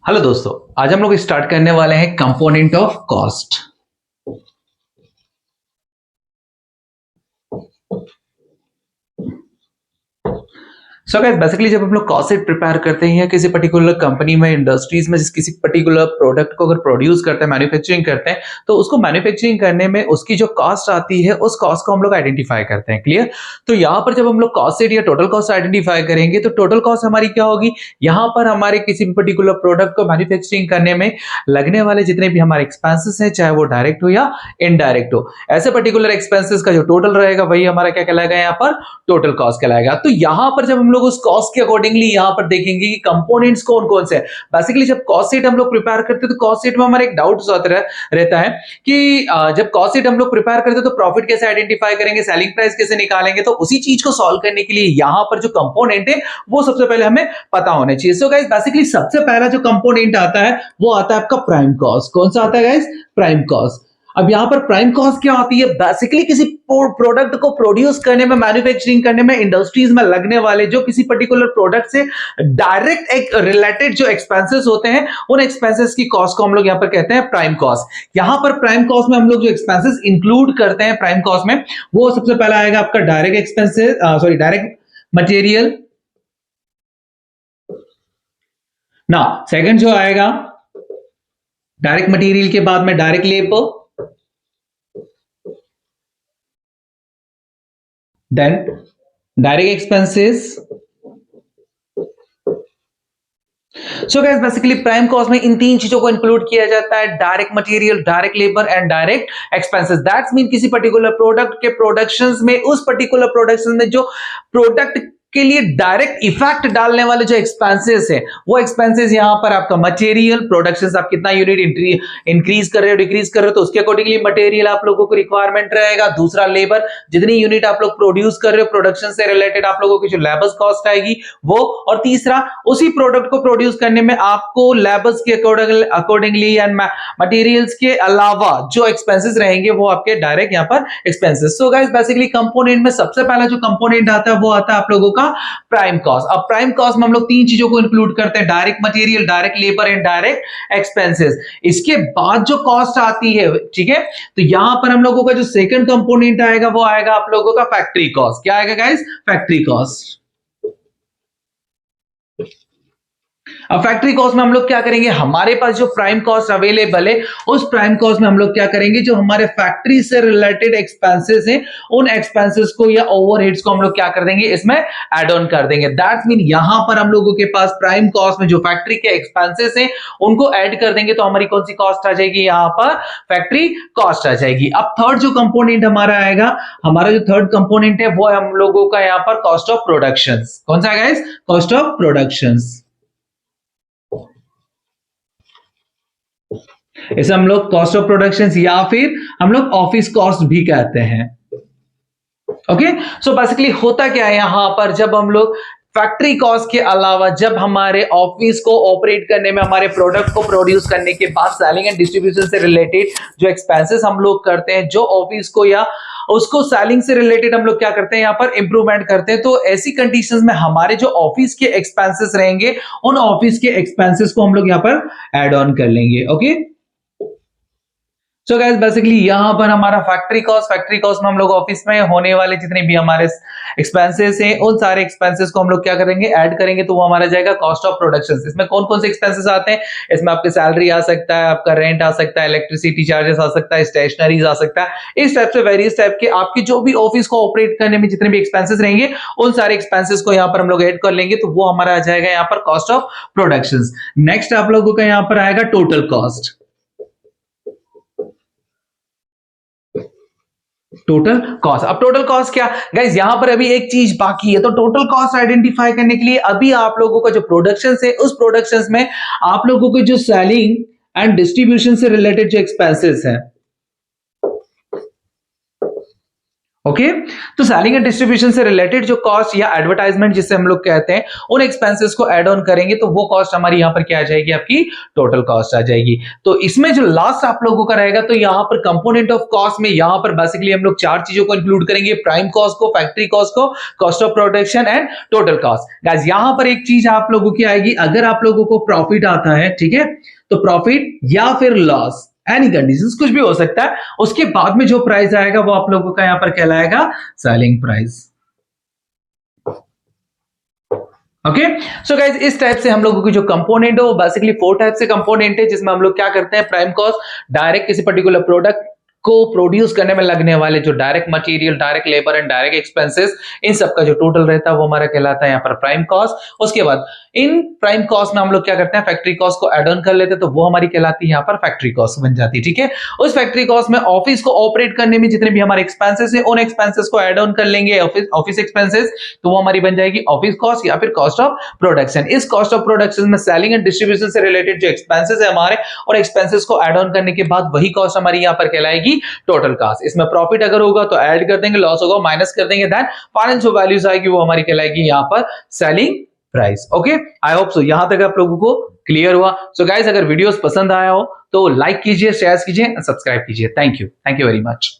Hello दोस्तों, आज हम लोग स्टार्ट करने वाले हैं component of cost. So guys basically जब हम लोग कॉस्ट शीट प्रिपेयर करते हैं या किसी पर्टिकुलर कंपनी में इंडस्ट्रीज में किसी पर्टिकुलर प्रोडक्ट को अगर प्रोड्यूस करते हैं, मैन्युफैक्चरिंग करते हैं, तो उसको मैन्युफैक्चरिंग करने में उसकी जो कॉस्ट आती है उस कॉस्ट को हम लोग आइडेंटिफाई करते हैं। क्लियर? तो यहाँ पर जब हम लोग कॉस्ट शीट या टोटल कॉस्ट आइडेंटिफाई करेंगे तो टोटल कॉस्ट हमारी क्या होगी, यहाँ पर हमारे किसी भी पर्टिकुलर प्रोडक्ट को मैन्युफैक्चरिंग करने में लगने वाले जितने भी हमारे एक्सपेंसेस हैं, चाहे वो डायरेक्ट हो या इनडायरेक्ट हो, ऐसे पर्टिकुलर एक्सपेंसेस का जो टोटल रहेगा वही हमारा क्या कहलाएगा, यहाँ पर टोटल कॉस्ट कहलाएगा। तो यहाँ पर जब हम लोग उस कॉस्ट के अकॉर्डिंगली यहाँ पर देखेंगे कि कंपोनेंट्स कौन कौन से हैं। बेसिकली जब कॉस्ट शीट हम लोग प्रिपेयर करते हैं तो कॉस्ट शीट में हमारा एक डाउट रहता है कि जब कॉस्ट शीट हम लोग प्रिपेयर करते हैं तो प्रॉफिट कैसे आइडेंटिफाई करेंगे, सेलिंग प्राइस कैसे निकालेंगे। तो उसी चीज को सॉल्व करने के लिए यहाँ पर जो कंपोनेंट है वो सबसे पहले हमें पता होने चाहिए। सो गाइस बेसिकली सबसे पहला जो कंपोनेंट आता है वो आता है आपका प्राइम कॉस्ट। कौन सा आता है गाइस? Prime cost. अब यहां पर प्राइम कॉस्ट क्या होती है? बेसिकली किसी प्रोडक्ट को प्रोड्यूस करने में, मैन्युफैक्चरिंग करने में, इंडस्ट्रीज में लगने वाले जो किसी पर्टिकुलर प्रोडक्ट से डायरेक्ट एक रिलेटेड जो एक्सपेंसेस होते हैं, उन एक्सपेंसेस की कॉस्ट को हम लोग यहां पर कहते हैं प्राइम कॉस्ट। यहां पर प्राइम कॉस्ट में हम लोग जो एक्सपेंसेस इंक्लूड करते हैं प्राइम कॉस्ट में, वो सबसे पहला आएगा आपका डायरेक्ट एक्सपेंसेस, डायरेक्ट मटेरियल। ना सेकंड जो आएगा डायरेक्ट मटेरियल के बाद में direct labour, then direct expenses। So guys basically prime cost में इन तीन चीजों को इंक्लूड किया जाता है, direct material, direct labour and direct expenses. That's mean किसी पर्टिकुलर प्रोडक्ट के प्रोडक्शंस में, उस पर्टिकुलर प्रोडक्शन में जो प्रोडक्ट के लिए डायरेक्ट इफेक्ट डालने वाले जो एक्सपेंसेस है, वो एक्सपेंसेस यहां पर आपका मटेरियल, प्रोडक्शन आप कितना यूनिट इंक्रीज कर रहे हो, डिक्रीज कर रहे हो, तो उसके अकॉर्डिंगली मटेरियल आप लोगों को रिक्वायरमेंट रहेगा। दूसरा लेबर, जितनी यूनिट आप लोग प्रोड्यूस कर रहे हो, प्रोडक्शन से रिलेटेड आप लोगों की जो लेबर्स कॉस्ट आएगी वो। और तीसरा, उसी प्रोडक्ट को प्रोड्यूस करने में आपको लेबर्स के अकॉर्डिंगली एंड मटेरियल्स के अलावा जो एक्सपेंसेस रहेंगे वो आपके डायरेक्ट यहां पर expenses. So guys basically component में सबसे पहला जो कंपोनेंट आता है वो आता है आप लोगों का प्राइम कॉस्ट। अब प्राइम कॉस्ट में हम लोग तीन चीजों को इंक्लूड करते हैं, direct material, direct labour and direct expenses. इसके बाद जो कॉस्ट आती है, ठीक है, तो यहां पर हम लोगों का जो सेकंड कंपोनेंट आएगा वो आएगा आप लोगों का फैक्ट्री कॉस्ट। क्या आएगा गाइस? Factory cost. अब फैक्ट्री कॉस्ट में हम लोग क्या करेंगे, हमारे पास जो प्राइम कॉस्ट अवेलेबल है उस प्राइम कॉस्ट में हम लोग क्या करेंगे, जो हमारे फैक्ट्री से रिलेटेड एक्सपेंसेस हैं उन एक्सपेंसेस को या ओवरहेड्स को हम लोग क्या कर देंगे, इसमें ऐड ऑन कर देंगे। दैट्स मीन यहां पर हम लोगों के पास प्राइम कॉस्ट में जो फैक्ट्री के एक्सपेंसेस हैं उनको ऐड कर देंगे तो हमारी कौन सी कॉस्ट आ जाएगी, यहां पर फैक्ट्री कॉस्ट आ जाएगी। अब थर्ड जो कंपोनेंट हमारा आएगा, हमारा जो थर्ड कंपोनेंट है वो हम लोगों का यहां पर कॉस्ट ऑफ प्रोडक्शन। कौन सा है गाइस? Cost of production. इसे हम लोग कॉस्ट ऑफ प्रोडक्शन या फिर हम लोग ऑफिस कॉस्ट भी कहते हैं। ओके, सो बेसिकली होता क्या है यहां पर, जब हम लोग फैक्ट्री कॉस्ट के अलावा जब हमारे ऑफिस को ऑपरेट करने में, हमारे प्रोडक्ट को प्रोड्यूस करने के बाद सेलिंग एंड डिस्ट्रीब्यूशन से रिलेटेड जो एक्सपेंसेस हम लोग करते हैं, जो ऑफिस को या उसको सेलिंग से रिलेटेड हम लोग क्या करते हैं, यहां पर इंप्रूवमेंट करते हैं। तो ऐसी कंडीशंस में हमारे जो ऑफिस के एक्सपेंसेस रहेंगे उन ऑफिस के एक्सपेंसेस को हम लोग यहां पर ऐड ऑन कर लेंगे। ओके, सो गाइस बेसिकली यहां पर हमारा फैक्ट्री कॉस्ट में हम लोग ऑफिस में होने वाले जितने भी हमारे एक्सपेंसेस हैं उन सारे एक्सपेंसेस को हम लोग क्या करेंगे, ऐड करेंगे, तो वो हमारा जाएगा कॉस्ट ऑफ प्रोडक्शन। इसमें कौन कौन से एक्सपेंसेस आते हैं, इसमें आपके सैलरी आ सकता है, आपका रेंट आ सकता है, इलेक्ट्रिसिटी चार्जेस आ सकता है, स्टेशनरीज आ सकता है। इस टाइप से वेरियस टाइप के आपकी जो भी ऑफिस को ऑपरेट करने में जितने भी एक्सपेंसेस रहेंगे उन सारे एक्सपेंसेस को यहाँ पर हम लोग ऐड कर लेंगे तो वो हमारा आ जाएगा यहाँ पर कॉस्ट ऑफ प्रोडक्शन। नेक्स्ट आप लोगों का यहाँ पर आएगा टोटल कॉस्ट। Total cost. अब टोटल कॉस्ट क्या गाइस, यहां पर अभी एक चीज बाकी है। तो टोटल कॉस्ट आइडेंटिफाई करने के लिए अभी आप लोगों का जो प्रोडक्शन है उस प्रोडक्शन में आप लोगों के जो सेलिंग एंड डिस्ट्रीब्यूशन से रिलेटेड जो एक्सपेंसेस है ओके तो सेलिंग एंड डिस्ट्रीब्यूशन से रिलेटेड जो कॉस्ट या एडवर्टाइजमेंट जिसे हम लोग कहते हैं उन एक्सपेंसेस को ऐड ऑन करेंगे तो वो कॉस्ट हमारी यहां पर क्या आ जाएगी, आपकी टोटल कॉस्ट आ जाएगी। तो इसमें जो लास्ट आप लोगों का रहेगा तो यहां पर कंपोनेंट ऑफ कॉस्ट में यहां पर बेसिकली हम लोग चार चीजों को इंक्लूड करेंगे, प्राइम कॉस्ट को, फैक्ट्री कॉस्ट को, cost of production and total cost. Guys यहां पर एक चीज आप लोगों की आएगी, अगर आप लोगों को प्रॉफिट आता है, ठीक है, तो प्रॉफिट या फिर लॉस एनी कंडीशंस कुछ भी हो सकता है, उसके बाद में जो प्राइस आएगा वो आप लोगों का यहां पर कहलाएगा selling price. Okay so guys इस टाइप से हम लोगों की जो कंपोनेंट है वो बेसिकली 4 टाइप से कंपोनेंट है, जिसमें हम लोग क्या करते हैं, प्राइम कॉस्ट डायरेक्ट किसी पर्टिकुलर प्रोडक्ट को प्रोड्यूस करने में लगने वाले जो direct material, direct labour and direct expenses, इन सब का जो टोटल रहता है वो हमारा कहलाता है यहाँ पर प्राइम कॉस्ट। उसके बाद इन प्राइम कॉस्ट में हम लोग क्या करते हैं, फैक्ट्री कॉस्ट को ऐड ऑन कर लेते हैं, तो वो हमारी कहलाती है यहाँ पर फैक्ट्री कॉस्ट बन जाती है। ठीक है, उस फैक्ट्री कॉस्ट में ऑफिस को ऑपरेट करने में जितने भी हमारे एक्सपेंसेस है उन एक्सपेंसेस को ऐड ऑन कर लेंगे, ऑफिस एक्सपेंसेस, तो वो हमारी बन जाएगी ऑफिस कॉस्ट या फिर कॉस्ट ऑफ प्रोडक्शन। इस कॉस्ट ऑफ प्रोडक्शन में सेलिंग एंड डिस्ट्रीब्यूशन से रिलेटेड जो एक्सपेंसेस है हमारे, और एक्सपेंसेस को ऐड ऑन करने के बाद वही कॉस्ट हमारी यहाँ पर कहलाएगी टोटल कॉस्ट। इसमें प्रॉफिट अगर होगा तो ऐड कर देंगे, लॉस होगा माइनस कर देंगे, देन फाइनल जो वैल्यूज आएगी वो हमारी कहलाएगी यहाँ पर selling price. Okay I hope so यहां तक आप लोगों को क्लियर हुआ। सो गाइस अगर वीडियोस पसंद आया हो तो लाइक कीजिए, शेयर कीजिए, सब्सक्राइब कीजिए। Thank you very much.